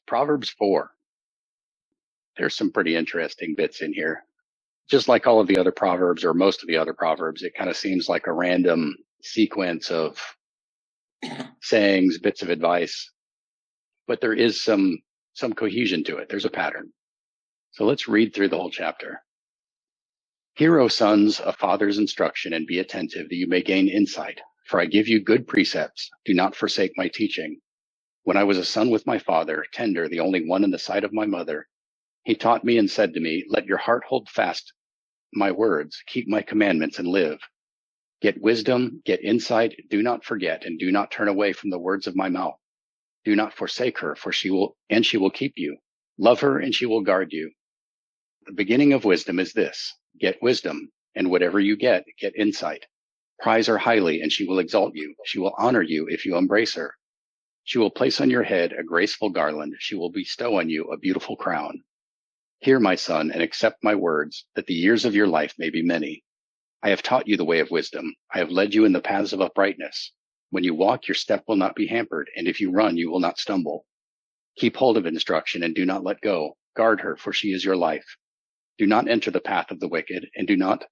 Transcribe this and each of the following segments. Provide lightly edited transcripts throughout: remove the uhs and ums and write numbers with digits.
Proverbs 4. There's some pretty interesting bits in here. Just like all of the other Proverbs, or most of the other Proverbs, it kind of seems like a random sequence of sayings, bits of advice, but there is some cohesion to it. There's a pattern. So let's read through the whole chapter. Hear, O sons, a father's instruction, and be attentive that you may gain insight. For I give you good precepts. Do not forsake my teaching. When I was a son with my father, tender, the only one in the sight of my mother, he taught me and said to me, let your heart hold fast my words, keep my commandments and live. Get wisdom, get insight, do not forget, and do not turn away from the words of my mouth. Do not forsake her, for she will keep you. Love her, and she will guard you. The beginning of wisdom is this: get wisdom, and whatever you get insight. Prize her highly, and she will exalt you. She will honor you if you embrace her. She will place on your head a graceful garland. She will bestow on you a beautiful crown. Hear, my son, and accept my words, that the years of your life may be many. I have taught you the way of wisdom. I have led you in the paths of uprightness. When you walk, your step will not be hampered, and if you run, you will not stumble. Keep hold of instruction and do not let go. Guard her, for she is your life. Do not enter the path of the wicked, and do not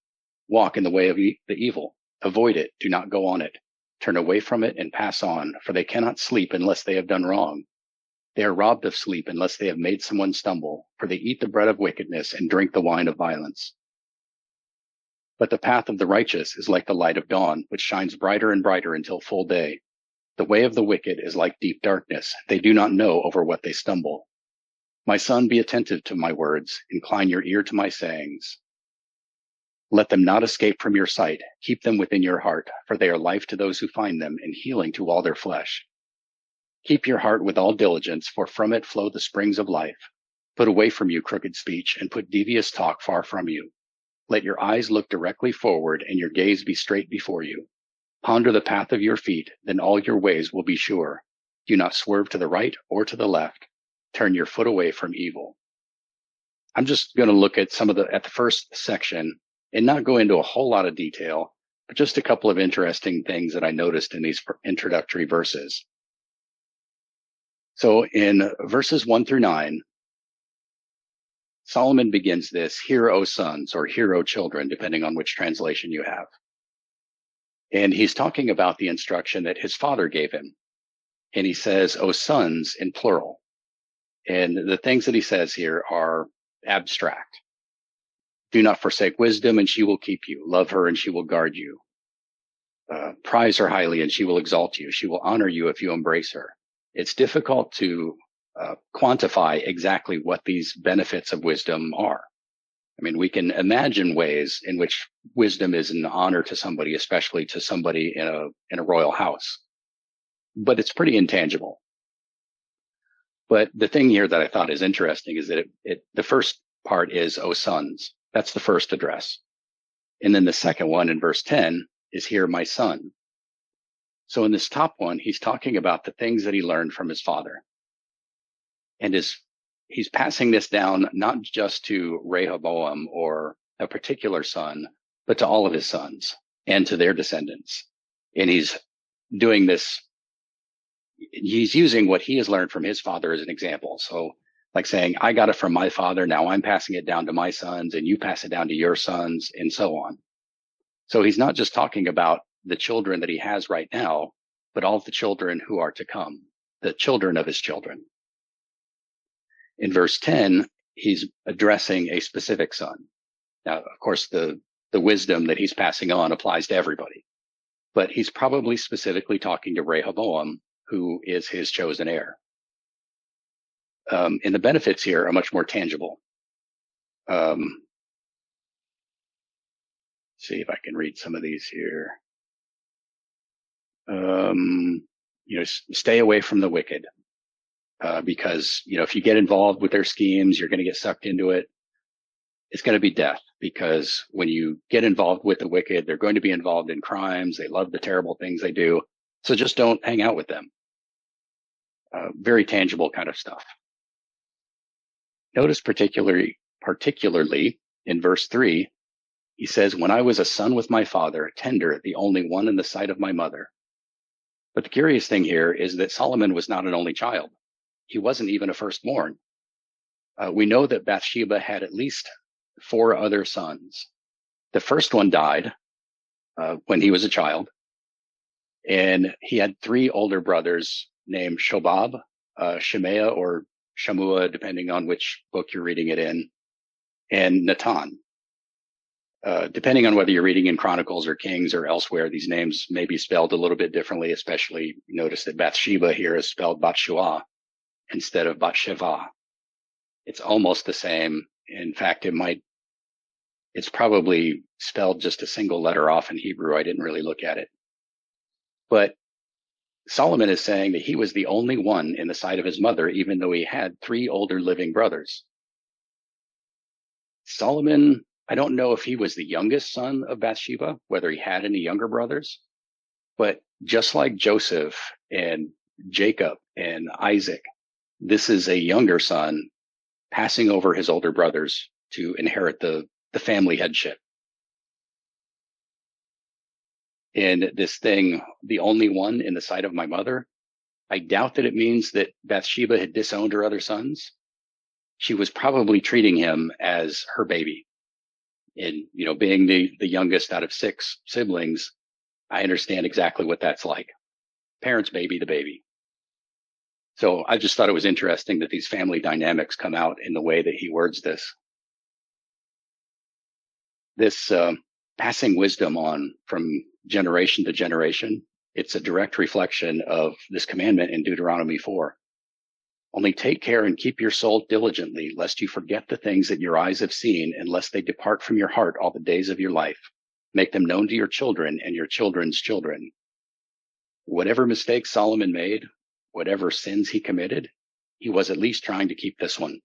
walk in the way of the evil. Avoid it. Do not go on it. Turn away from it and pass on, for they cannot sleep unless they have done wrong. They are robbed of sleep unless they have made someone stumble, for they eat the bread of wickedness and drink the wine of violence. But the path of the righteous is like the light of dawn, which shines brighter and brighter until full day. The way of the wicked is like deep darkness. They do not know over what they stumble. My son, be attentive to my words. Incline your ear to my sayings. Let them not escape from your sight. Keep them within your heart, for they are life to those who find them and healing to all their flesh. Keep your heart with all diligence, for from it flow the springs of life. Put away from you crooked speech, and put devious talk far from you. Let your eyes look directly forward, and your gaze be straight before you. Ponder the path of your feet, then all your ways will be sure. Do not swerve to the right or to the left. Turn your foot away from evil. I'm just going to look at at the first section and not go into a whole lot of detail, but just a couple of interesting things that I noticed in these introductory verses. So in verses 1-9, Solomon begins this, hear, O sons, or hear, O children, depending on which translation you have. And he's talking about the instruction that his father gave him. And he says, O sons, in plural. And the things that he says here are abstract. Do not forsake wisdom, and she will keep you. Love her, and she will guard you. Prize her highly, and she will exalt you. She will honor you if you embrace her. It's difficult to quantify exactly what these benefits of wisdom are. I mean, we can imagine ways in which wisdom is an honor to somebody, especially to somebody in a royal house. But it's pretty intangible. But the thing here that I thought is interesting is that the first part is, O sons. That's the first address. And then the second one in verse 10 is, hear, my son. So in this top one, he's talking about the things that he learned from his father. And he's passing this down not just to Rehoboam or a particular son, but to all of his sons and to their descendants. And he's doing this, he's using what he has learned from his father as an example. So like saying, I got it from my father, now I'm passing it down to my sons, and you pass it down to your sons, and so on. So he's not just talking about the children that he has right now, but all of the children who are to come, the children of his children. In verse 10, he's addressing a specific son. Now, of course, the wisdom that he's passing on applies to everybody, but he's probably specifically talking to Rehoboam, who is his chosen heir. And the benefits here are much more tangible. See if I can read some of these here. Stay away from the wicked. Because, if you get involved with their schemes, you're going to get sucked into it. It's going to be death, because when you get involved with the wicked, they're going to be involved in crimes. They love the terrible things they do. So just don't hang out with them. Very tangible kind of stuff. Notice particularly in verse 3, he says, when I was a son with my father, tender, the only one in the sight of my mother. But the curious thing here is that Solomon was not an only child. he wasn't even a firstborn. We know that Bathsheba had at least 4 other sons. The first one died when he was a child, and he had 3 older brothers named Shobab, Shemaiah, or Shamua, depending on which book you're reading it in, and Natan. Depending on whether you're reading in Chronicles or Kings or elsewhere, these names may be spelled a little bit differently, especially notice that Bathsheba here is spelled Bathshua instead of Bathsheba. It's almost the same. In fact, it's probably spelled just a single letter off in Hebrew. I didn't really look at it. But Solomon is saying that he was the only one in the sight of his mother, even though he had 3 older living brothers. Solomon, I don't know if he was the youngest son of Bathsheba, whether he had any younger brothers, but just like Joseph and Jacob and Isaac, this is a younger son passing over his older brothers to inherit the family headship. And this thing, the only one in the sight of my mother, I doubt that it means that Bathsheba had disowned her other sons. She was probably treating him as her baby. And, being the youngest out of 6 siblings, I understand exactly what that's like. Parents baby the baby. So I just thought it was interesting that these family dynamics come out in the way that he words this. This passing wisdom on from generation to generation, it's a direct reflection of this commandment in Deuteronomy 4. Only take care and keep your soul diligently, lest you forget the things that your eyes have seen, and lest they depart from your heart all the days of your life. Make them known to your children and your children's children. Whatever mistakes Solomon made, whatever sins he committed, he was at least trying to keep this one.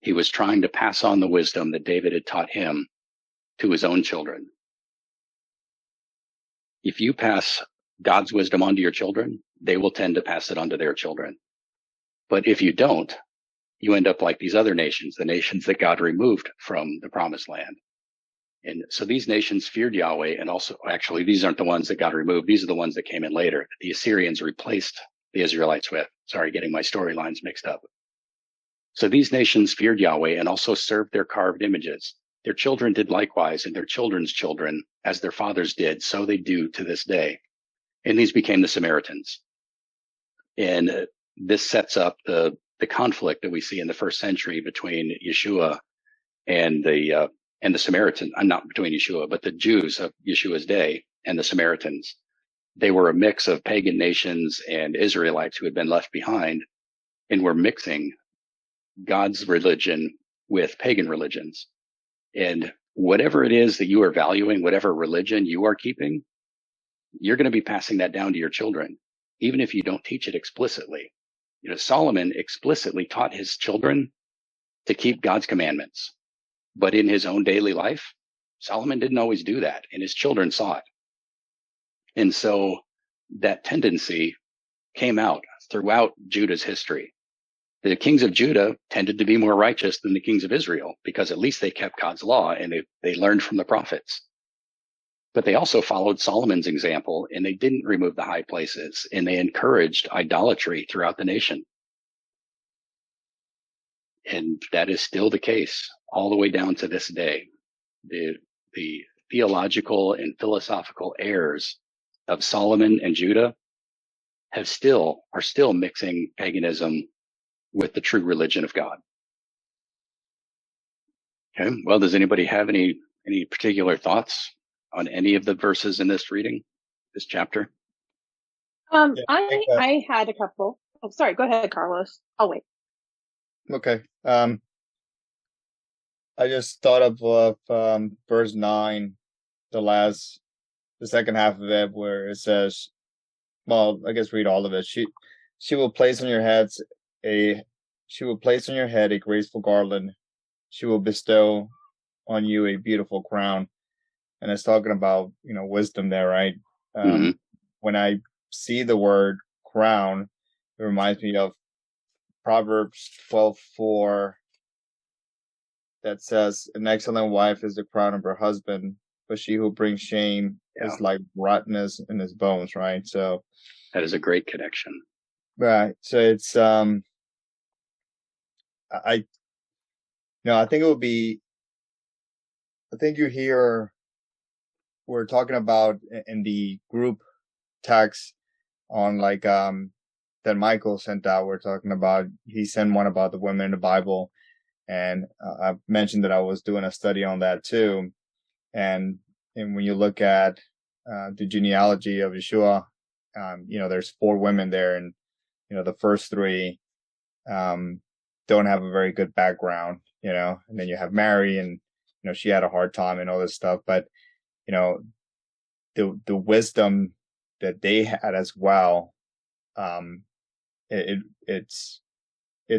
He was trying to pass on the wisdom that David had taught him to his own children. If you pass God's wisdom on to your children, they will tend to pass it on to their children. But if you don't, you end up like these other nations, the nations that God removed from the promised land. And so these nations feared Yahweh, and also, actually, these aren't the ones that God removed. These are the ones that came in later. The Assyrians replaced the Israelites with. Sorry, getting my storylines mixed up. So these nations feared Yahweh and also served their carved images. Their children did likewise, and their children's children, as their fathers did, so they do to this day. And these became the Samaritans. And this sets up the conflict that we see in the first century between Yeshua and the Samaritans. Not between Yeshua, but the Jews of Yeshua's day and the Samaritans. They were a mix of pagan nations and Israelites who had been left behind, and were mixing God's religion with pagan religions. And whatever it is that you are valuing, whatever religion you are keeping, you're going to be passing that down to your children, even if you don't teach it explicitly. Solomon explicitly taught his children to keep God's commandments, but in his own daily life, Solomon didn't always do that, and his children saw it. And so that tendency came out throughout Judah's history. The kings of Judah tended to be more righteous than the kings of Israel, because at least they kept God's law and they learned from the prophets. But they also followed Solomon's example, and they didn't remove the high places, and they encouraged idolatry throughout the nation. And that is still the case all the way down to this day. The theological and philosophical errors of Solomon and Judah are still mixing paganism with the true religion of God. Okay. Well, does anybody have any particular thoughts on any of the verses in this reading, this chapter? I had a couple. Oh, sorry. Go ahead, Carlos. I'll wait. Okay. I just thought of verse 9, the second half of it, where it says, well, I guess read all of it. She will place on your head a graceful garland. She will bestow on you a beautiful crown. And it's talking about, wisdom there, right? When I see the word crown, it reminds me of Proverbs 12:4 that says, an excellent wife is the crown of her husband, but she who brings shame is like rottenness in his bones, right? So that is a great connection. Right. So it's I no, I think it would be. I think you hear we're talking about in the group text on like that Michael sent out. We're talking about he sent one about the women in the Bible, and I mentioned that I was doing a study on that too. And when you look at the genealogy of Yeshua, there's 4 women there, and the first 3 don't have a very good background, and then you have Mary, and she had a hard time and all this stuff, but you know the wisdom that they had as well. um it's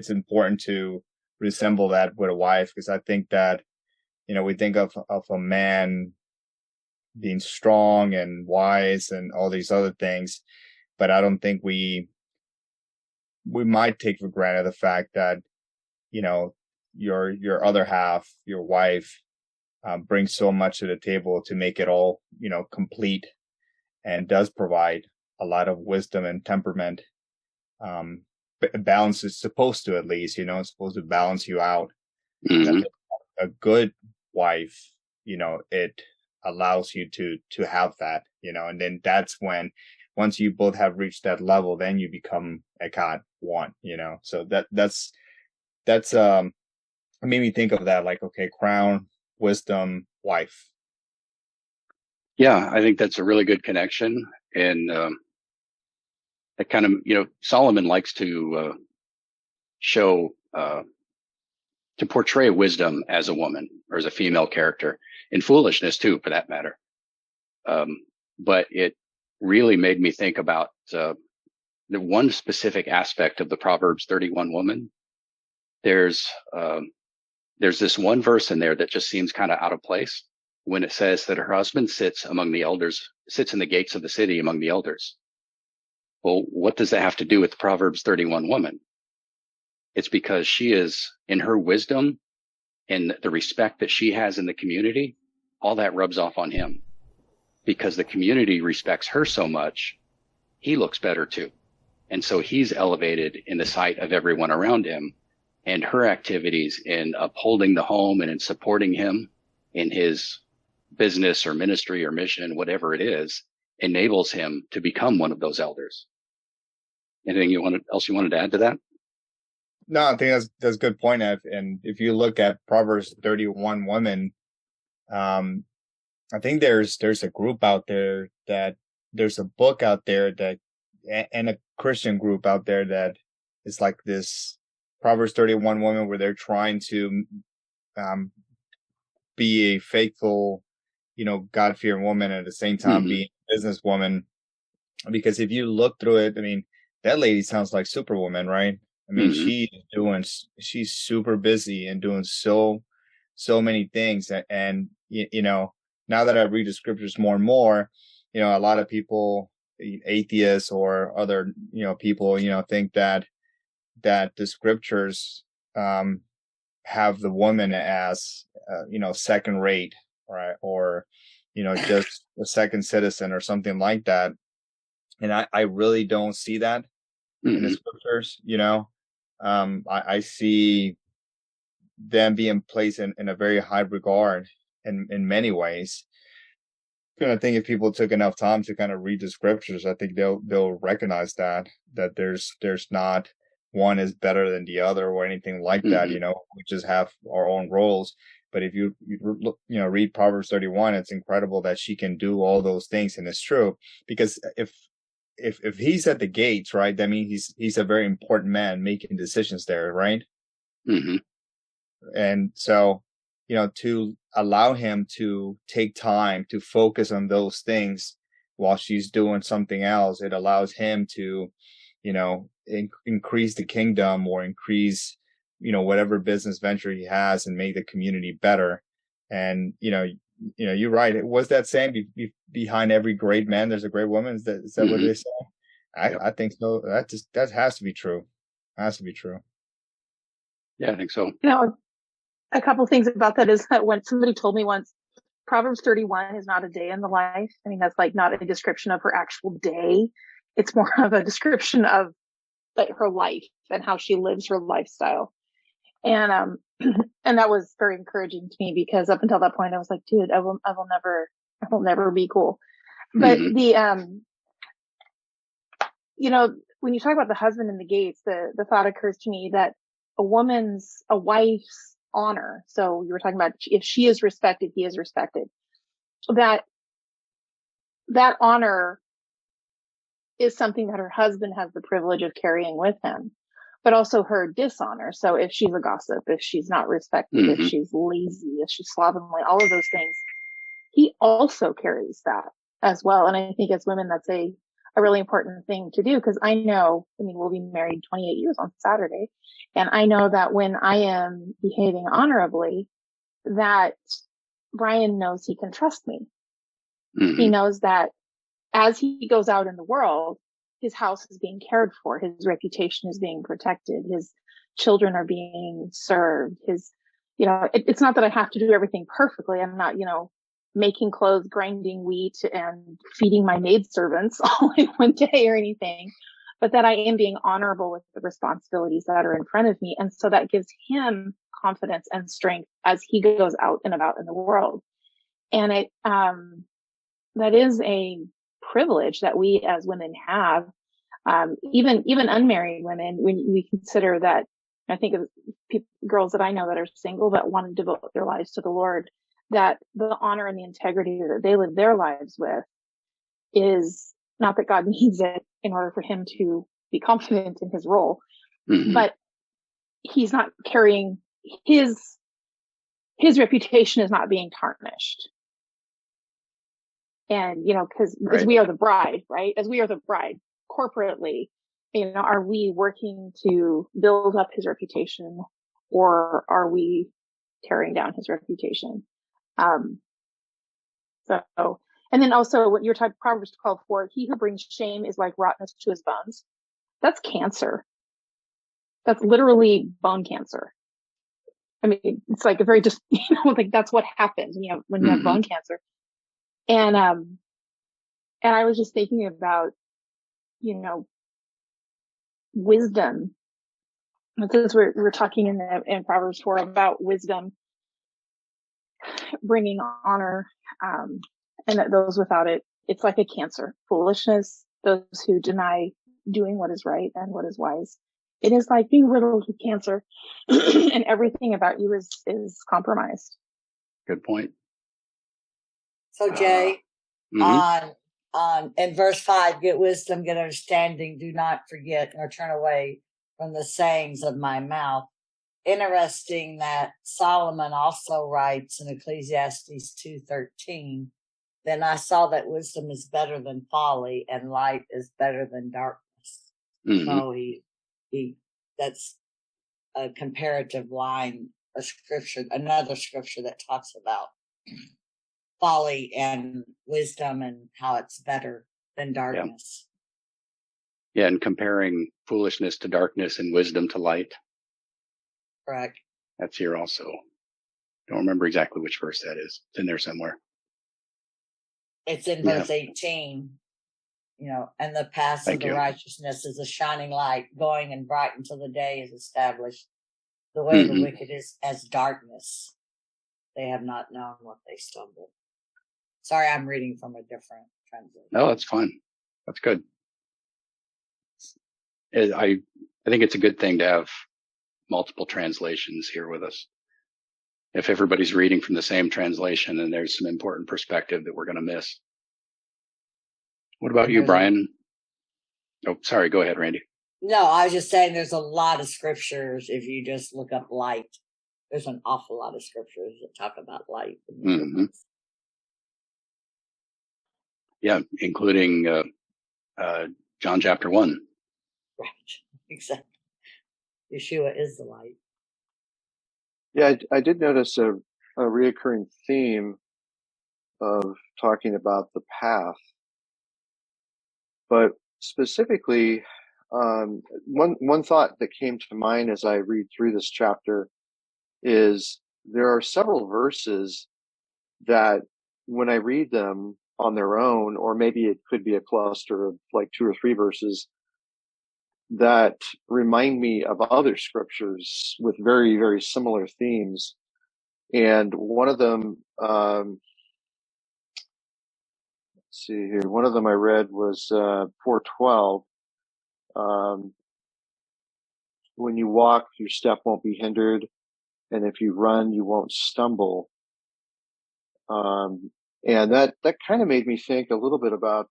important to resemble that with a wife, because I think that we think of a man being strong and wise and all these other things, but I don't think we might take for granted the fact that your other half, your wife, brings so much to the table to make it all complete, and does provide a lot of wisdom and temperament. Balance is supposed to, at least, it's supposed to balance you out. And I Hmm. think a good wife, it allows you to have that, and then that's when, once you both have reached that level, then you become echat one, so that's it made me think of that, like, okay, crown, wisdom, wife. Yeah, I think that's a really good connection. And that kind of, Solomon likes to show, to portray wisdom as a woman or as a female character, and foolishness too, for that matter. But it really made me think about the one specific aspect of the Proverbs 31 woman. There's this one verse in there that just seems kind of out of place, when it says that her husband sits among the elders, sits in the gates of the city among the elders. Well, what does that have to do with the Proverbs 31 woman? It's because she is, in her wisdom and the respect that she has in the community, all that rubs off on him, because the community respects her so much, he looks better too. And so he's elevated in the sight of everyone around him, and her activities in upholding the home and in supporting him in his business or ministry or mission, whatever it is, enables him to become one of those elders. Anything else you wanted to add to that? No, I think that's a good point, Ev. And if you look at Proverbs 31 women, I think there's a group out there, that there's a book out there that, and a Christian group out there, that is like this Proverbs 31 woman, where they're trying to be a faithful, God-fearing woman, and at the same time Mm-hmm. being a businesswoman. Because if you look through it, I mean, that lady sounds like Superwoman, right? I mean, Mm-hmm. she's super busy and doing so many things. And now that I read the scriptures more and more, a lot of people, atheists or other, people, think that the scriptures have the woman as, second rate, right? Or, just a second citizen or something like that. And I really don't see that in the Mm-hmm. scriptures. I see them being placed in a very high regard in many ways. And I think if people took enough time to kind of read the scriptures, I think they'll recognize that there's not one is better than the other or anything like that. Mm-hmm. We just have our own roles. But if you look, read Proverbs 31, it's incredible that she can do all those things, and it's true, because if he's at the gates, right, that means he's a very important man making decisions there, right? Mm-hmm. And so, to allow him to take time to focus on those things while she's doing something else, it allows him to, increase the kingdom, or increase, whatever business venture he has, and make the community better. And, you're right. Was that saying, behind every great man, there's a great woman? Is that what Mm-hmm. they say? Yep. I think so. That has to be true. Has to be true. Yeah, I think so. A couple things about that is that when somebody told me once, Proverbs 31 is not a day in the life. I mean, that's like not a description of her actual day. It's more of a description of like her life and how she lives her lifestyle. And, and that was very encouraging to me because up until that point, I was like, dude, I will never be cool. But you know, when you talk about the husband and the gates, the thought occurs to me that a wife's honor. So you were talking about if she is respected, he is respected. That honor is something that her husband has the privilege of carrying with him, but also her dishonor. So if she's a gossip, if she's not respected, if she's lazy, if she's slovenly, all of those things, he also carries that as well. And I think as women, that's a really important thing to do, because I know, I mean, we'll be married 28 years on Saturday. And I know that when I am behaving honorably, that Brian knows he can trust me. He knows that as he goes out in the world, his house is being cared for, his reputation is being protected, his children are being served, it's not that I have to do everything perfectly. I'm not, making clothes, grinding wheat, and feeding my maidservants all in one day or anything, but that I am being honorable with the responsibilities that are in front of me. And so that gives him confidence and strength as he goes out and about in the world. And that is a privilege that we as women have. Even unmarried women, when we consider that, I think of girls that I know that are single that want to devote their lives to the Lord, that the honor and the integrity that they live their lives with is not that God needs it in order for him to be confident in his role, but he's not carrying his reputation is not being tarnished. And, because as we are the bride, right? As we are the bride corporately, are we working to build up his reputation, or are we tearing down his reputation? And then also what your type of Proverbs 12:4, he who brings shame is like rottenness to his bones. That's cancer. That's literally bone cancer. I mean, it's like a very just, like that's what happens when you have bone cancer. And I was just thinking about, wisdom. And since we're talking in Proverbs 4 about wisdom bringing honor, and that those without it, it's like a cancer. Foolishness, those who deny doing what is right and what is wise. It is like being riddled with cancer, and everything about you is compromised. Good point. So Jay, on in verse 5, get wisdom, get understanding, do not forget nor turn away from the sayings of my mouth. Interesting that Solomon also writes in Ecclesiastes 2:13, then I saw that wisdom is better than folly and light is better than darkness. So he that's a comparative line, another scripture that talks about folly and wisdom and how it's better than darkness. Yeah, and comparing foolishness to darkness and wisdom to light. Correct. That's here also. Don't remember exactly which verse that is. It's in there somewhere. It's in verse 18, and the path of the righteousness is a shining light, going and bright until the day is established. The way of the wicked is as darkness. They have not known what they stumbled. Sorry, I'm reading from a different translation. No, that's fine. That's good. I think it's a good thing to have multiple translations here with us. If everybody's reading from the same translation, then there's some important perspective that we're going to miss. What about you, Brian? Oh, sorry. Go ahead, Randy. No, I was just saying there's a lot of scriptures. If you just look up light, there's an awful lot of scriptures that talk about light. Yeah, including John chapter 1. Right, exactly. Yeshua is the light. Yeah, I did notice a reoccurring theme of talking about the path, but specifically, one thought that came to mind as I read through this chapter is there are several verses that when I read them on their own, or maybe it could be a cluster of like 2 or 3 verses, that remind me of other scriptures with very, very similar themes. And one of them, let's see here, one of them I read was 4:12. When you walk, your step won't be hindered, and if you run, you won't stumble. And that kind of made me think a little bit about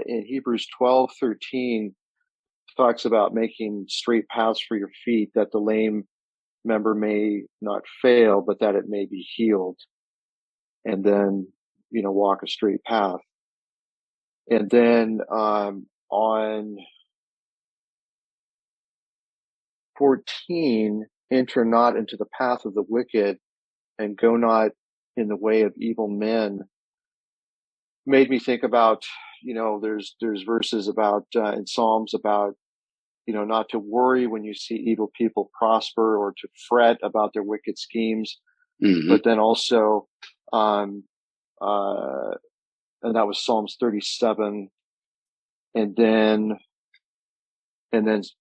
in Hebrews 12:13 talks about making straight paths for your feet, that the lame member may not fail, but that it may be healed. And then, walk a straight path. And then on 14, enter not into the path of the wicked and go not in the way of evil men, made me think about, there's verses about in Psalms about, not to worry when you see evil people prosper or to fret about their wicked schemes. Mm-hmm. But then also, and that was Psalms 37. And then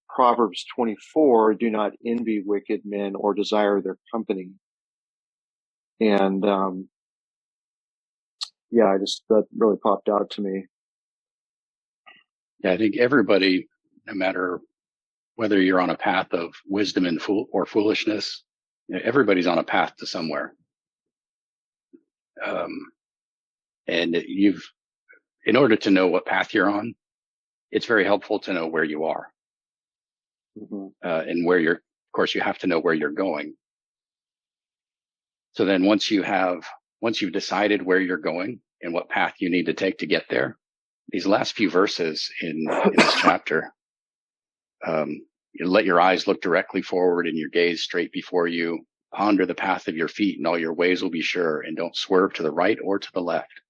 Proverbs 24, do not envy wicked men or desire their company. And, that really popped out to me. Yeah, I think everybody, no matter whether you're on a path of wisdom and or foolishness, everybody's on a path to somewhere. And in order to know what path you're on, it's very helpful to know where you are. Mm-hmm. And of course, you have to know where you're going. So then once you've decided where you're going and what path you need to take to get there, these last few verses in this chapter, let your eyes look directly forward and your gaze straight before you. Ponder the path of your feet, and all your ways will be sure, and don't swerve to the right or to the left.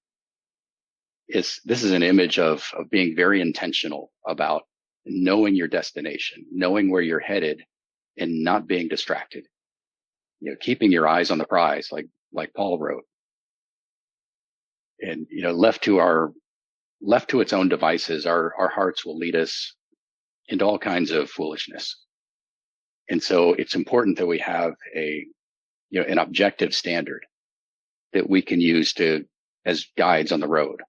This is an image of being very intentional about knowing your destination, knowing where you're headed, and not being distracted. Keeping your eyes on the prize, like Paul wrote. And left to its own devices, our hearts will lead us into all kinds of foolishness. And so it's important that we have an objective standard that we can use as guides on the road.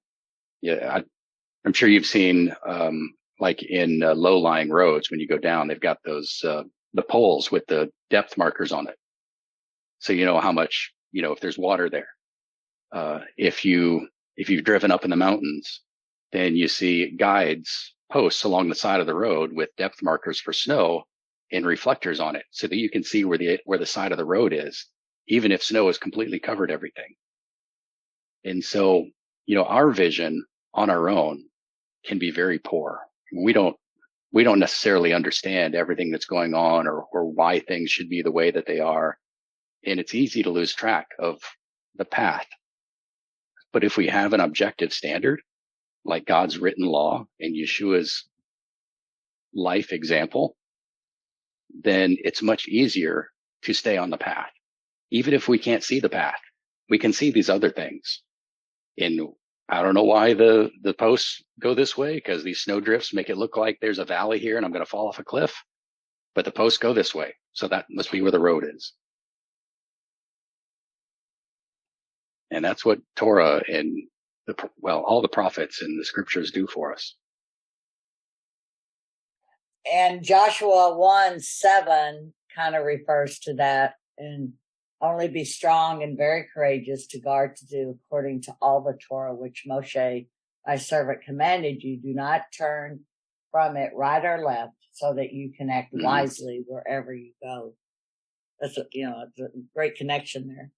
Yeah, I'm sure you've seen, like in low-lying roads, when you go down, they've got those the poles with the depth markers on it, so you know how much, if there's water there. If you've driven up in the mountains, then you see guides posts along the side of the road with depth markers for snow and reflectors on it, so that you can see where the side of the road is, even if snow has completely covered everything. And so, our vision on our own can be very poor. We don't necessarily understand everything that's going on or why things should be the way that they are. And it's easy to lose track of the path. But if we have an objective standard, like God's written law and Yeshua's life example, then it's much easier to stay on the path. Even if we can't see the path, we can see these other things. And I don't know why the posts go this way, because these snow drifts make it look like there's a valley here and I'm going to fall off a cliff, but the posts go this way. So that must be where the road is. And that's what Torah and all the prophets and the scriptures do for us. And Joshua 1:7 kind of refers to that. And only be strong and very courageous to guard to do according to all the Torah which Moshe, thy servant, commanded you. Do not turn from it right or left, so that you can act wisely wherever you go. That's it's a great connection there.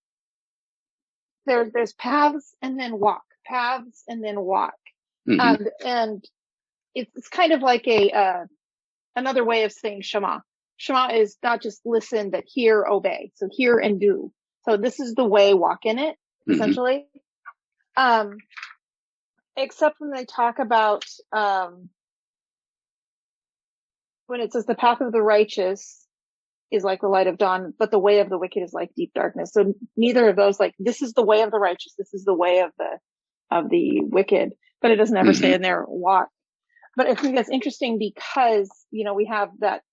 There's paths and then walk, paths and then walk. Mm-hmm. And it's kind of like another way of saying Shema. Shema is not just listen, but hear, obey. So hear and do. So this is the way, walk in it, essentially. Mm-hmm. Except when they talk about, when it says the path of the righteous is like the light of dawn, but the way of the wicked is like deep darkness. So neither of those, like, this is the way of the righteous, this is the way of the wicked, but it doesn't ever say in there walk. But I think that's interesting because, we have that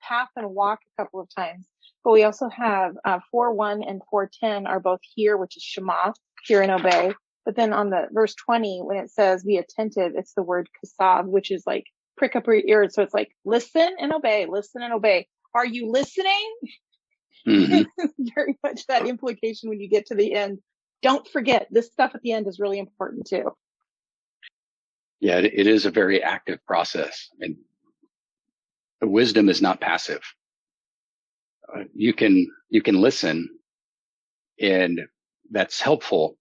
path and walk a couple of times, but we also have 4:1 and 4:10 are both hear, which is Shema, hear and obey. But then on the verse 20, when it says be attentive, it's the word kasav, which is like prick up your ears. So it's like listen and obey, listen and obey. Are you listening? Very much that implication when you get to the end. Don't forget, this stuff at the end is really important too. Yeah, it is a very active process, and wisdom is not passive. You can listen, and that's helpful,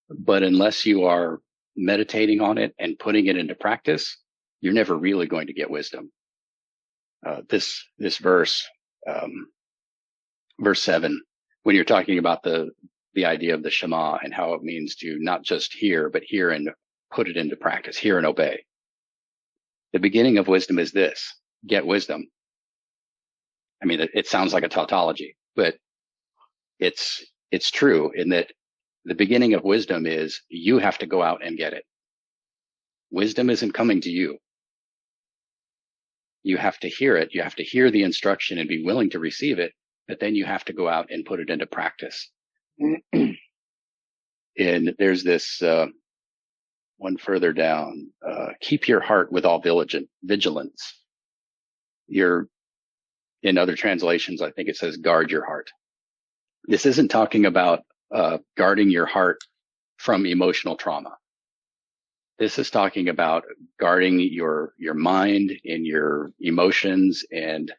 but unless you are meditating on it and putting it into practice, you're never really going to get wisdom. This verse, verse 7, when you're talking about the idea of the Shema and how it means to not just hear, but hear and put it into practice, hear and obey. The beginning of wisdom is this: get wisdom. I mean, it sounds like a tautology, but it's true in that the beginning of wisdom is you have to go out and get it. Wisdom isn't coming to you. You have to hear it. You have to hear the instruction and be willing to receive it, but then you have to go out and put it into practice. And there's this one further down, keep your heart with all vigilance. In other translations, I think it says guard your heart. This isn't talking about guarding your heart from emotional trauma. This is talking about guarding your mind and your emotions and,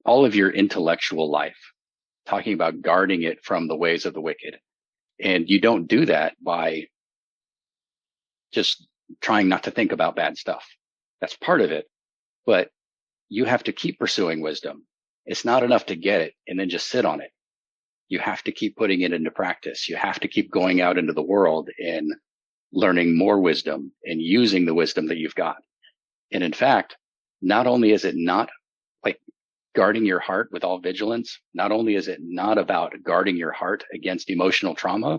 all of your intellectual life, talking about guarding it from the ways of the wicked. And you don't do that by just trying not to think about bad stuff. That's part of it, but you have to keep pursuing wisdom. It's not enough to get it and then just sit on it. You have to keep putting it into practice. You have to keep going out into the world and learning more wisdom and using the wisdom that you've got. And in fact, not only is it not like guarding your heart with all vigilance, not only is it not about guarding your heart against emotional trauma,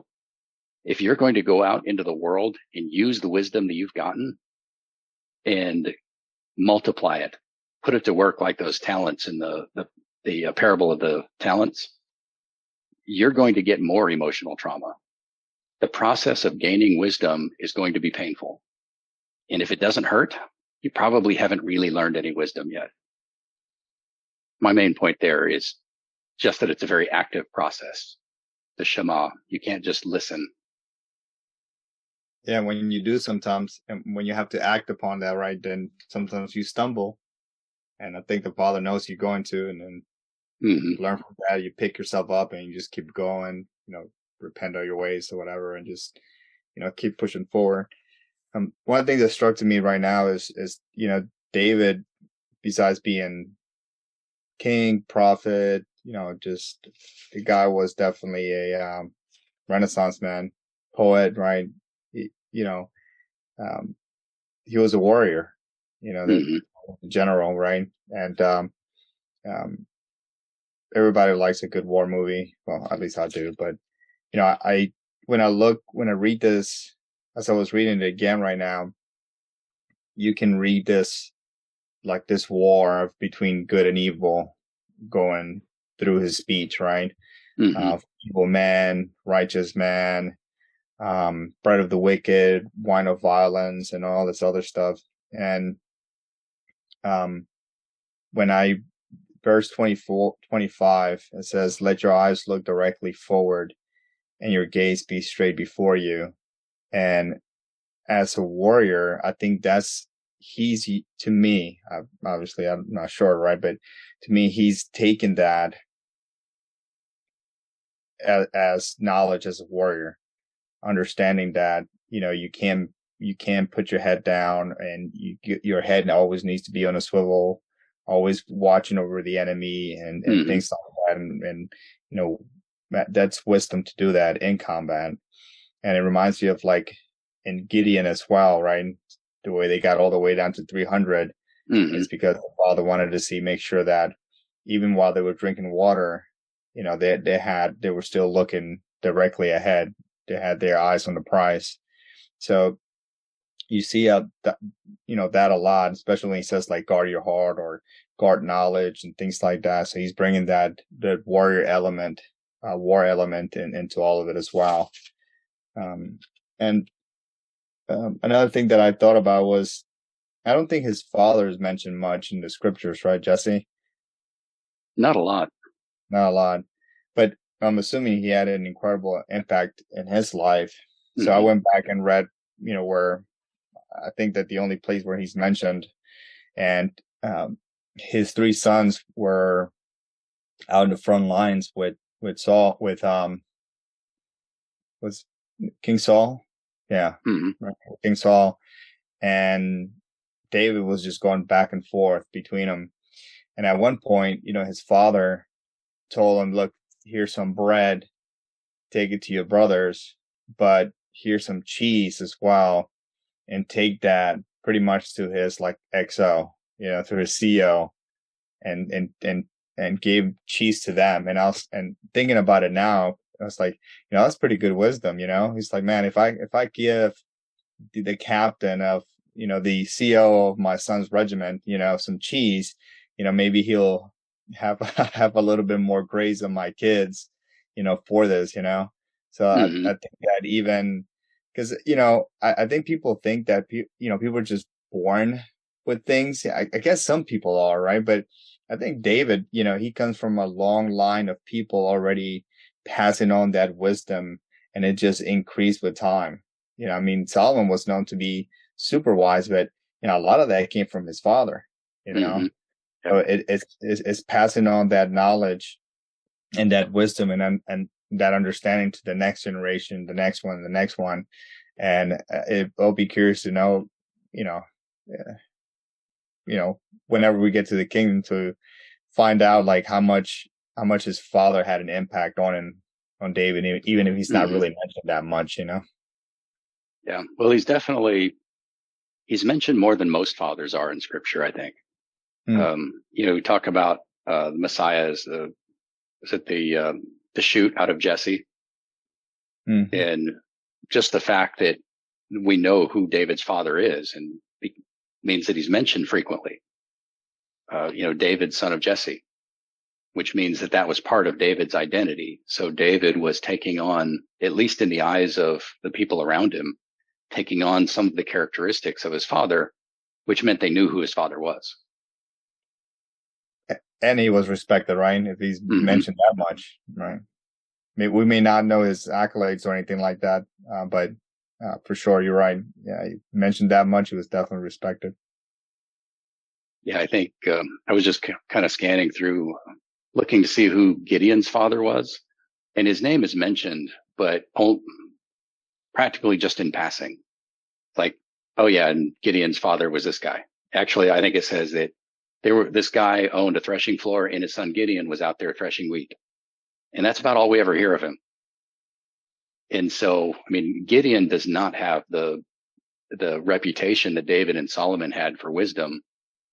if you're going to go out into the world and use the wisdom that you've gotten and multiply it, put it to work like those talents in the parable of the talents, you're going to get more emotional trauma. The process of gaining wisdom is going to be painful. And if it doesn't hurt, you probably haven't really learned any wisdom yet. My main point there is just that it's a very active process. The Shema, you can't just listen. Yeah, when you do sometimes, and when you have to act upon that, right, then sometimes you stumble. And I think the Father knows you're going to, and then learn from that. You pick yourself up and you just keep going, repent of your ways or whatever, and just, keep pushing forward. One thing that struck to me right now is, David, besides being king, prophet, just the guy was definitely a Renaissance man, poet, right? He was a warrior, the general, right? And everybody likes a good war movie. Well, at least I do. But when I read this, as I was reading it again right now, you can read this like this war between good and evil going through his speech, right? Evil man, righteous man, bread of the wicked, wine of violence, and all this other stuff. And when verse 24, 25, it says, let your eyes look directly forward and your gaze be straight before you. And as a warrior, I think to me, obviously I'm not sure, right? But to me, he's taken that as knowledge as a warrior, understanding that, you can't put your head down, and your head always needs to be on a swivel, always watching over the enemy and things like that. And that's wisdom to do that in combat. And it reminds me of like in Gideon as well, right? The way they got all the way down to 300 is because the Father wanted to make sure that even while they were drinking water, they were still looking directly ahead. They had their eyes on the prize. So you see that, that a lot, especially when he says like guard your heart or guard knowledge and things like that. So he's bringing the warrior element, war element into all of it as well. And another thing that I thought about was, I don't think his father is mentioned much in the scriptures, right, Jesse? Not a lot. Not a lot, but I'm assuming he had an incredible impact in his life. So I went back and read, where I think that the only place where he's mentioned, and his three sons were out in the front lines with Saul, was King Saul, yeah, right. King Saul, and David was just going back and forth between them. And at one point, his father told him, "Look, here's some bread, take it to your brothers, but here's some cheese as well, and take that pretty much to his like XO, to his CO, and gave cheese to them." And thinking about it now, I was like, that's pretty good wisdom. He's like, man, if I give the captain of, the CO of my son's regiment, some cheese, maybe he'll have a little bit more grace on my kids, for this, So I think that even because, I think people think that, people are just born with things. I guess some people are, right? But I think David, he comes from a long line of people already passing on that wisdom, and it just increased with time. I mean, Solomon was known to be super wise, but a lot of that came from his father. So it's passing on that knowledge and that wisdom and that understanding to the next generation, the next one, and I'll be curious to know, whenever we get to the kingdom, to find out like how much his father had an impact on David, even if he's not really mentioned that much, Yeah. Well, he's mentioned more than most fathers are in scripture, I think. We talk about the Messiah as the shoot out of Jesse. And just the fact that we know who David's father is, and means that he's mentioned frequently. David, son of Jesse, which means that was part of David's identity. So David was taking on, at least in the eyes of the people around him, taking on some of the characteristics of his father, which meant they knew who his father was. And he was respected, right? If he's mentioned that much, right? We may not know his accolades or anything like that, but for sure, you're right. Yeah, he mentioned that much. He was definitely respected. Yeah, I think I was just kind of scanning through, looking to see who Gideon's father was, and his name is mentioned, but practically just in passing. Like, oh yeah, and Gideon's father was this guy. Actually, I think it says that this guy owned a threshing floor, and his son Gideon was out there threshing wheat. And that's about all we ever hear of him. And so, I mean, Gideon does not have the reputation that David and Solomon had for wisdom.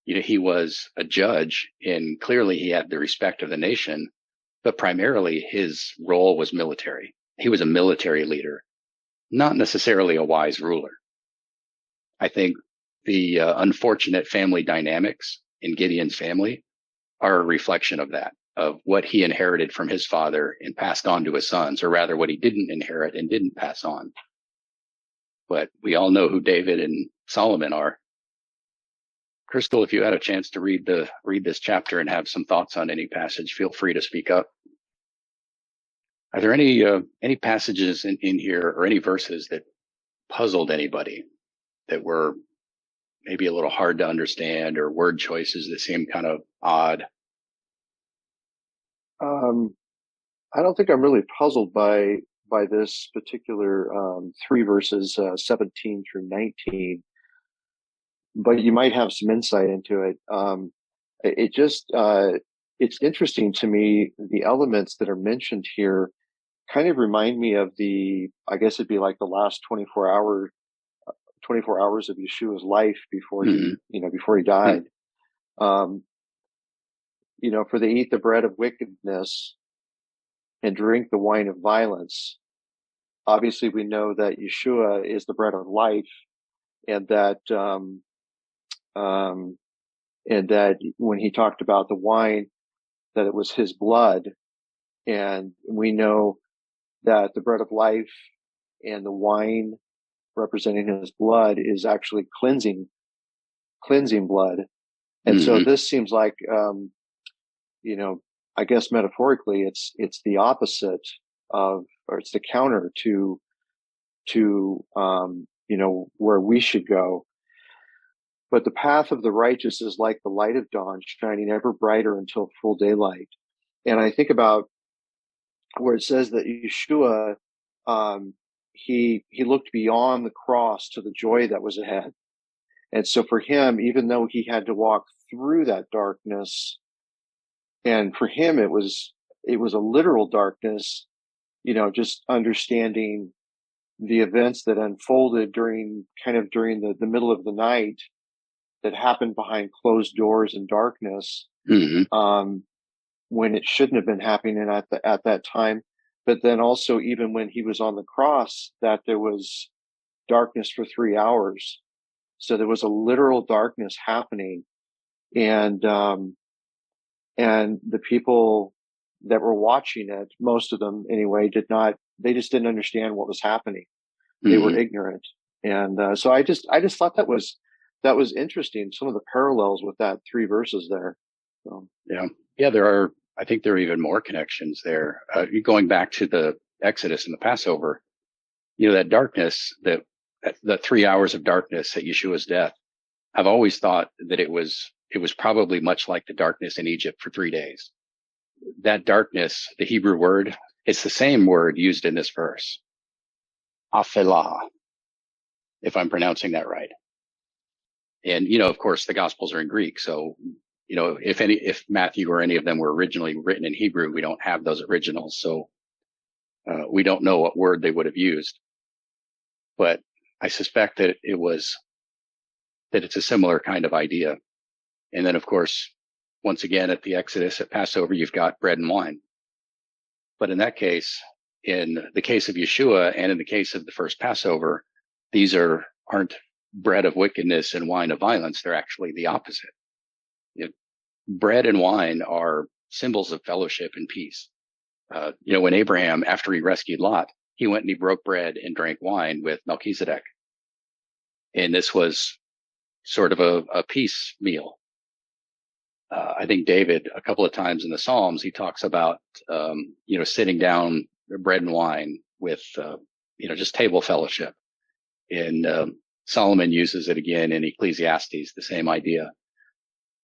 He was a judge, and clearly he had the respect of the nation, but primarily his role was military. He was a military leader, not necessarily a wise ruler. I think the unfortunate family dynamics in Gideon's family are a reflection of that, of what he inherited from his father and passed on to his sons, or rather what he didn't inherit and didn't pass on. But we all know who David and Solomon are. Crystal, if you had a chance to read this chapter and have some thoughts on any passage, feel free to speak up. Are there any passages in here or any verses that puzzled anybody, that were maybe a little hard to understand, or word choices that seemed kind of odd? I don't think I'm really puzzled by this particular 3 verses 17 through 19, but you might have some insight into it. It's interesting to me, the elements that are mentioned here kind of remind me of I guess it'd be like the last 24 hours of Yeshua's life before he died. For they eat the bread of wickedness and drink the wine of violence. Obviously, we know that Yeshua is the bread of life, and that and that when he talked about the wine, that it was his blood, and we know that the bread of life and the wine representing his blood is actually cleansing blood. And so this seems like, I guess metaphorically, it's the opposite of, or it's the counter to, where we should go. But the path of the righteous is like the light of dawn, shining ever brighter until full daylight. And I think about where it says that Yeshua, he looked beyond the cross to the joy that was ahead. And so for him, even though he had to walk through that darkness, and for him it was a literal darkness, just understanding the events that unfolded during the middle of the night, that happened behind closed doors and darkness, when it shouldn't have been happening at that time. But then also, even when he was on the cross, that there was darkness for 3 hours. So there was a literal darkness happening. And the people that were watching it, most of them anyway, they just didn't understand what was happening. They were ignorant. And so I just thought that was interesting. Some of the parallels with that 3 verses there. So. Yeah, I think there are even more connections there. Going back to the Exodus and the Passover, that darkness, the 3 hours of darkness at Yeshua's death, I've always thought that it was probably much like the darkness in Egypt for 3 days. That darkness, the Hebrew word, it's the same word used in this verse, afelah, if I'm pronouncing that right. And, of course, the Gospels are in Greek. So, if Matthew or any of them were originally written in Hebrew, we don't have those originals. So we don't know what word they would have used. But I suspect that it's a similar kind of idea. And then, of course, once again, at the Exodus, at Passover, you've got bread and wine. But in that case, in the case of Yeshua and in the case of the first Passover, these aren't bread of wickedness and wine of violence. They're actually the opposite. Bread and wine are symbols of fellowship and peace. When Abraham, after he rescued Lot, he went and he broke bread and drank wine with Melchizedek. And this was sort of a peace meal. I think David, a couple of times in the Psalms, he talks about, sitting down bread and wine with, just table fellowship. And Solomon uses it again in Ecclesiastes, the same idea.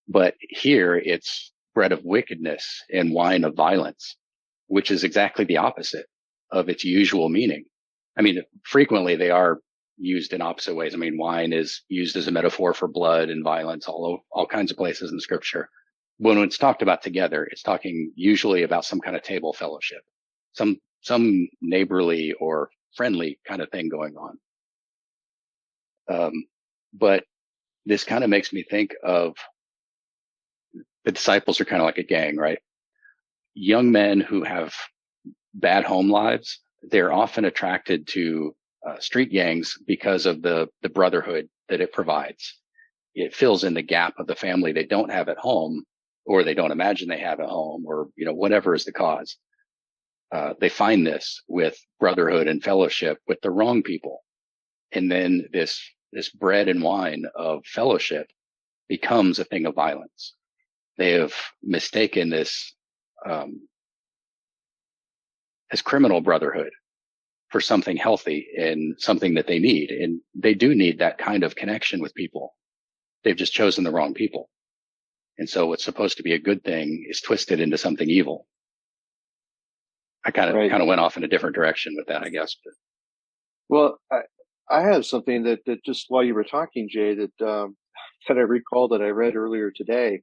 But here it's bread of wickedness and wine of violence, which is exactly the opposite of its usual meaning. I mean, frequently they are used in opposite ways. I mean, wine is used as a metaphor for blood and violence all kinds of places in Scripture. When it's talked about together, it's talking usually about some kind of table fellowship, some neighborly or friendly kind of thing going on. But this kind of makes me think of the disciples are kind of like a gang, right? Young men who have bad home lives, they're often attracted to street gangs because of the brotherhood that it provides. It fills in the gap of the family they don't have at home, or they don't imagine they have at home, or, whatever is the cause. They find this with brotherhood and fellowship with the wrong people. And then this bread and wine of fellowship becomes a thing of violence. They have mistaken this as criminal brotherhood for something healthy and something that they need. And they do need that kind of connection with people. They've just chosen the wrong people. And so what's supposed to be a good thing is twisted into something evil. I kind of went off in a different direction with that, I guess. But. Well, I have something that just while you were talking, Jay, that I recall that I read earlier today.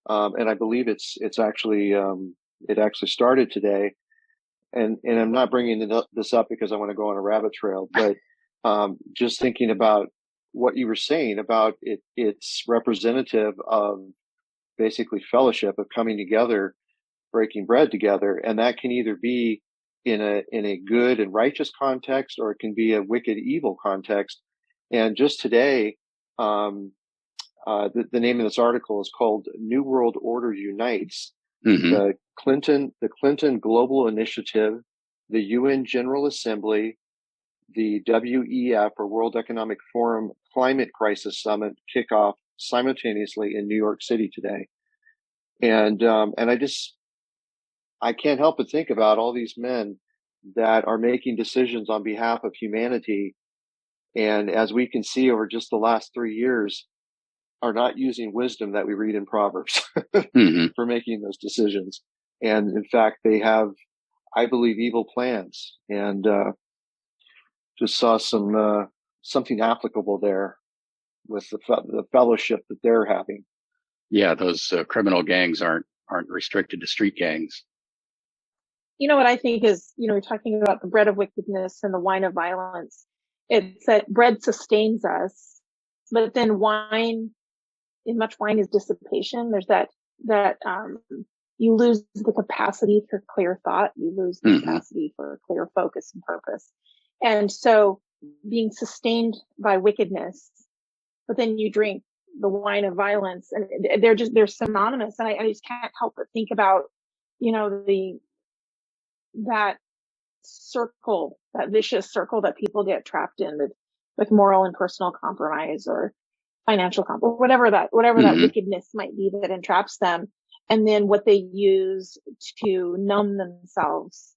And I believe it's actually, it actually started today. And I'm not bringing this up because I want to go on a rabbit trail, but just thinking about what you were saying about it's representative of basically fellowship, of coming together, breaking bread together. And that can either be in a good and righteous context, or it can be a wicked, evil context. And just today, the name of this article is called "New World Order Unites." The Clinton Global Initiative, the UN General Assembly, the WEF, or World Economic Forum Climate Crisis Summit kick off simultaneously in New York City today. And I can't help but think about all these men that are making decisions on behalf of humanity. And as we can see over just the last 3 years, are not using wisdom that we read in Proverbs for making those decisions. And in fact, they have, I believe, evil plans. And just saw something applicable there with the fellowship that they're having. Yeah, those criminal gangs aren't restricted to street gangs. You know what I think is, we're talking about the bread of wickedness and the wine of violence. It's that bread sustains us, but then wine is dissipation. There's that you lose the capacity for clear thought. You lose the capacity for clear focus and purpose. And so being sustained by wickedness, but then you drink the wine of violence, and they're synonymous. And I just can't help but think about, that circle, that vicious circle that people get trapped in with moral and personal compromise or financial compromise, whatever that wickedness might be that entraps them. And then what they use to numb themselves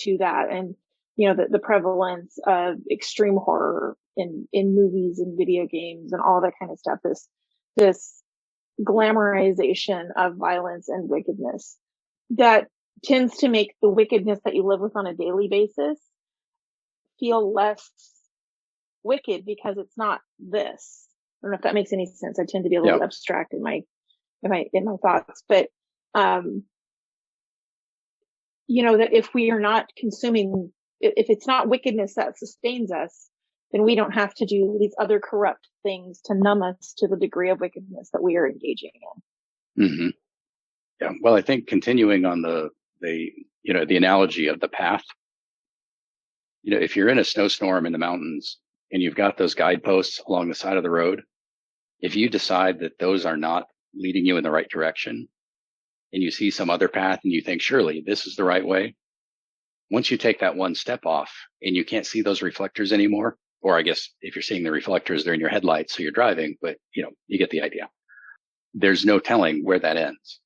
to that. And, the prevalence of extreme horror in movies and video games and all that kind of stuff, this glamorization of violence and wickedness that tends to make the wickedness that you live with on a daily basis feel less wicked because it's not this. I don't know if that makes any sense. I tend to be a little abstract in my thoughts, but that if we are not consuming, if it's not wickedness that sustains us, then we don't have to do these other corrupt things to numb us to the degree of wickedness that we are engaging in. Yeah. Well, I think continuing on the analogy of the path, if you're in a snowstorm in the mountains and you've got those guideposts along the side of the road, if you decide that those are not leading you in the right direction and you see some other path and you think, surely this is the right way. Once you take that one step off and you can't see those reflectors anymore, or I guess if you're seeing the reflectors, they're in your headlights, so you're driving, but you get the idea. There's no telling where that ends.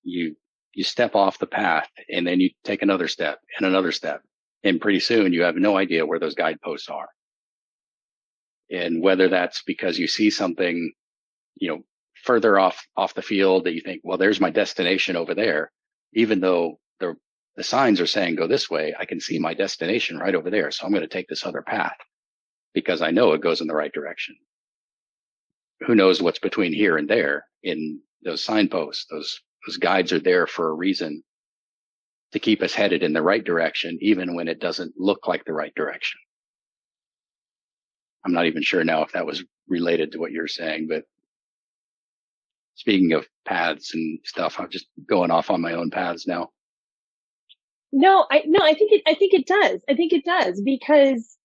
You step off the path and then you take another step and another step. And pretty soon you have no idea where those guideposts are. And whether that's because you see something, further off the field that you think, well, there's my destination over there, even though the signs are saying go this way, I can see my destination right over there. So I'm going to take this other path because I know it goes in the right direction. Who knows what's between here and there in those signposts? Those guides are there for a reason, to keep us headed in the right direction, even when it doesn't look like the right direction. I'm not even sure now if that was related to what you're saying, but speaking of paths and stuff, I'm just going off on my own paths now. No, I think it does. I think it does because,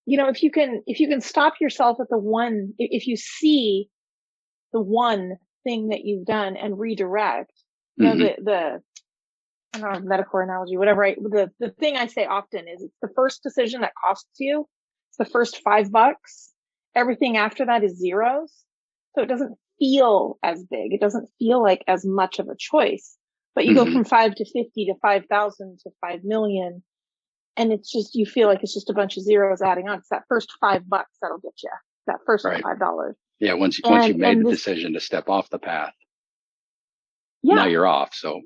if you can stop yourself at the one, if you see the one thing that you've done and redirect, the I don't know, metaphor, analogy, whatever. The thing I say often is it's the first decision that costs you. It's the first $5. Everything after that is zeros. So it doesn't feel as big. It doesn't feel like as much of a choice, but you go from 5 to 50 to 5,000 to 5 million. And it's just, you feel like it's just a bunch of zeros adding on. It's that first $5 that'll get you that first $5. Yeah. Once you've made the decision to step off the path, now you're off. So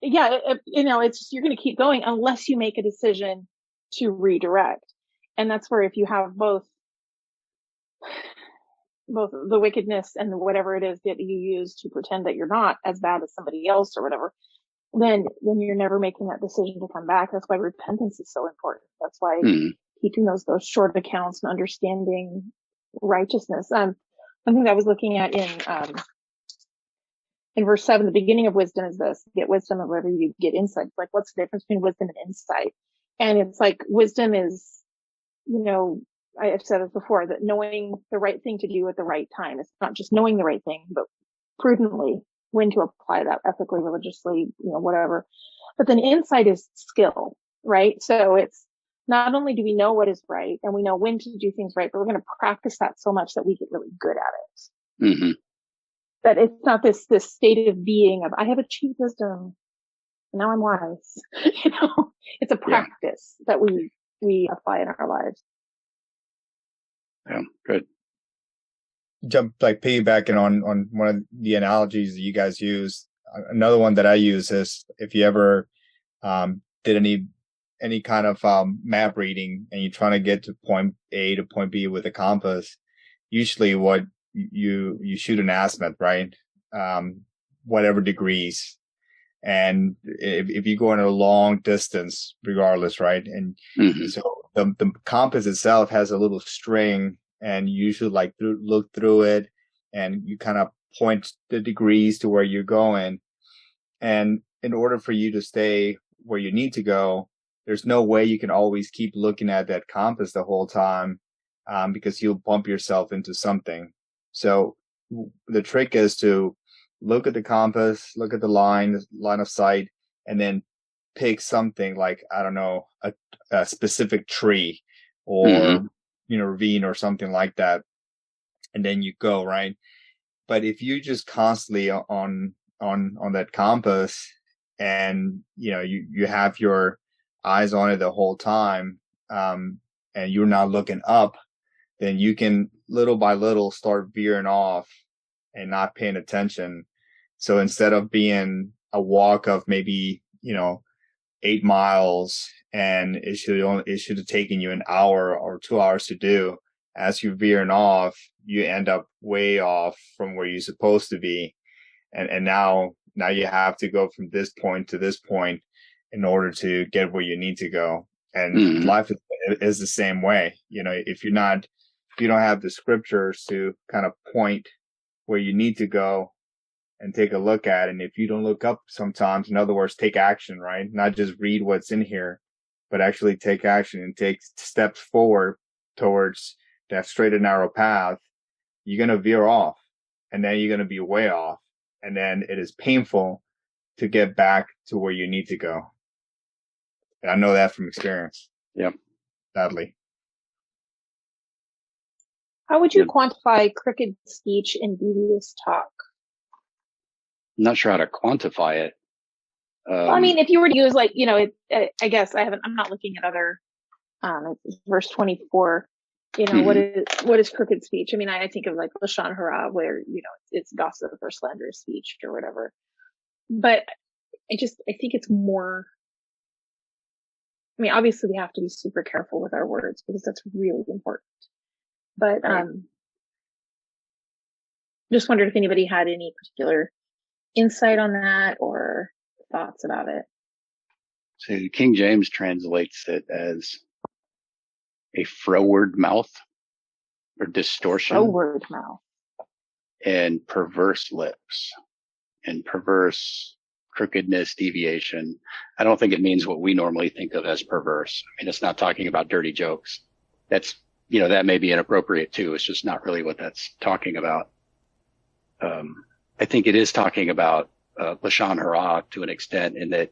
yeah, it's just, you're going to keep going unless you make a decision to redirect. And that's where if you have both the wickedness and whatever it is that you use to pretend that you're not as bad as somebody else or whatever, then you're never making that decision to come back. That's why repentance is so important. That's why keeping those short accounts and understanding righteousness. Something that I was looking at in verse 7, the beginning of wisdom is this: get wisdom, and whether you get insight. It's like, what's the difference between wisdom and insight? And it's like wisdom is, I've said this before, that knowing the right thing to do at the right time. It's not just knowing the right thing, but prudently when to apply that ethically, religiously, whatever. But then insight is skill, right? So it's not only do we know what is right and we know when to do things right, but we're going to practice that so much that we get really good at it. Mm-hmm. That it's not this state of being of, I have achieved wisdom. Now I'm wise. It's a practice that we apply in our lives. Yeah, good. Piggybacking on one of the analogies that you guys use. Another one that I use is if you ever did any kind of map reading and you're trying to get to point A to point B with a compass, usually what you shoot an azimuth, right? Whatever degrees. And if you go in a long distance, regardless, right? And so the compass itself has a little string, and you should look through it, and you kind of point the degrees to where you're going. And in order for you to stay where you need to go, there's no way you can always keep looking at that compass the whole time, because you'll bump yourself into something. So the trick is to look at the compass, look at the line of sight, and then pick something like, I don't know, a specific tree or, ravine or something like that. And then you go, right? But if you just constantly on that compass and, you have your eyes on it the whole time, and you're not looking up, then you can little by little start veering off and not paying attention. So instead of being a walk of maybe, 8 miles and it should have taken you an hour or 2 hours to do, as you're veering off, you end up way off from where you're supposed to be. And now you have to go from this point to this point in order to get where you need to go. And life is the same way. If you don't have the scriptures to kind of point where you need to go and take a look at it. And if you don't look up sometimes, in other words, take action, right? Not just read what's in here, but actually take action and take steps forward towards that straight and narrow path, you're going to veer off, and then you're going to be way off. And then it is painful to get back to where you need to go. And I know that from experience. Yep. Sadly. How would you quantify crooked speech and devious talk? I'm not sure how to quantify it. Well, I mean, if you were to use I guess I'm not looking at other, verse 24, what is crooked speech? I mean, I think of like Lashon Hara, where, it's gossip or slanderous speech or whatever. But I think it's more, I mean, obviously we have to be super careful with our words because that's really important. But, just wondered if anybody had any particular insight on that or thoughts about it. So King James translates it as a froward mouth or distortion. Froward mouth. And perverse lips and perverse crookedness, deviation. I don't think it means what we normally think of as perverse. I mean, it's not talking about dirty jokes. That's, that may be inappropriate too. It's just not really what that's talking about. I think it is talking about Lashon Hara to an extent in that,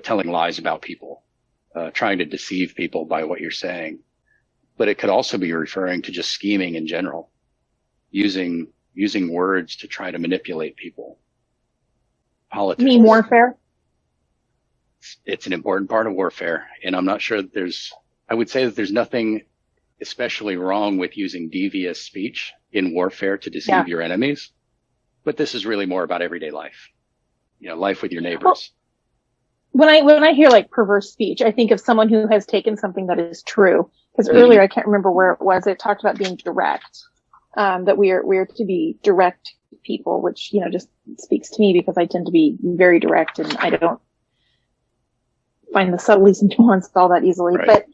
telling lies about people, trying to deceive people by what you're saying. But it could also be referring to just scheming in general, using words to try to manipulate people. Politics. You mean warfare? It's an important part of warfare. And I'm not sure that I would say that there's nothing especially wrong with using devious speech in warfare to deceive your enemies. But this is really more about everyday life, life with your neighbors. Well, when I hear like perverse speech, I think of someone who has taken something that is true. Because earlier, I can't remember where it was, it talked about being direct, that we're to be direct people, which, just speaks to me because I tend to be very direct and I don't find the subtleties and nuance all that easily. Right. But,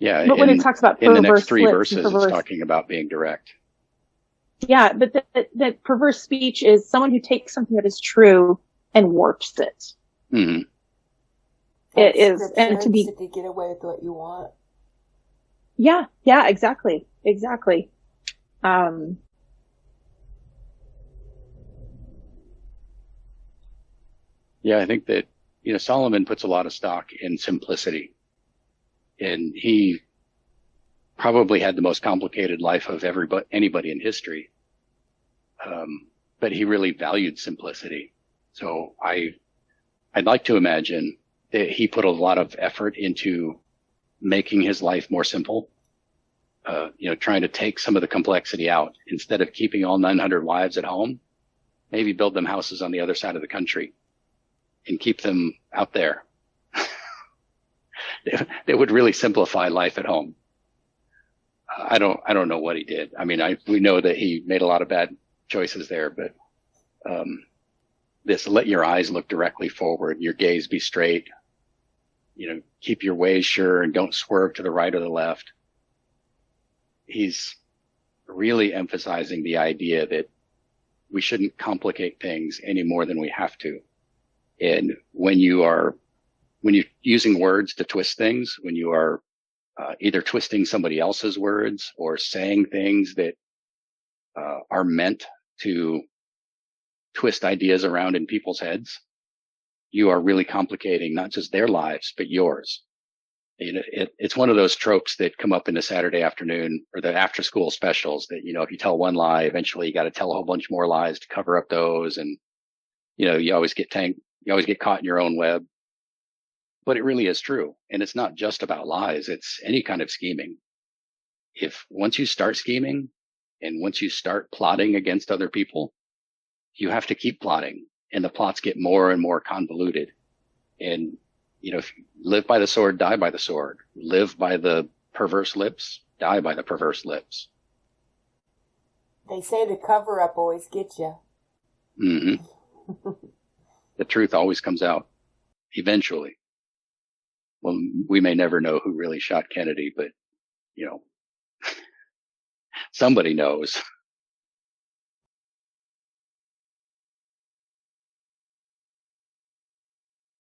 but when it talks about perverse, in the next 3 verses, it's talking about being direct. Yeah, but that perverse speech is someone who takes something that is true and warps it. Mm-hmm. It is, and to get away with what you want. Yeah, exactly. Exactly. Um, Yeah, I think that, Solomon puts a lot of stock in simplicity, and he probably had the most complicated life of anybody in history. But he really valued simplicity. So I'd like to imagine that he put a lot of effort into making his life more simple. Trying to take some of the complexity out instead of keeping all 900 wives at home, maybe build them houses on the other side of the country and keep them out there. They would really simplify life at home. I don't know what he did. I mean, we know that he made a lot of bad choices there, but, let your eyes look directly forward, your gaze be straight, keep your ways sure and don't swerve to the right or the left. He's really emphasizing the idea that we shouldn't complicate things any more than we have to. And when you're using words to twist things, when you are either twisting somebody else's words or saying things that are meant to twist ideas around in people's heads, you are really complicating not just their lives, but yours. It's one of those tropes that come up in the Saturday afternoon or the after school specials that, if you tell one lie, eventually you got to tell a whole bunch more lies to cover up those. And, you always get caught in your own web, but it really is true. And it's not just about lies. It's any kind of scheming. Once you start scheming and once you start plotting against other people, you have to keep plotting and the plots get more and more convoluted. And, if you live by the sword, die by the sword. Live by the perverse lips, die by the perverse lips. They say the cover up always gets you. Mm-hmm. The truth always comes out eventually. Well, we may never know who really shot Kennedy, but, somebody knows.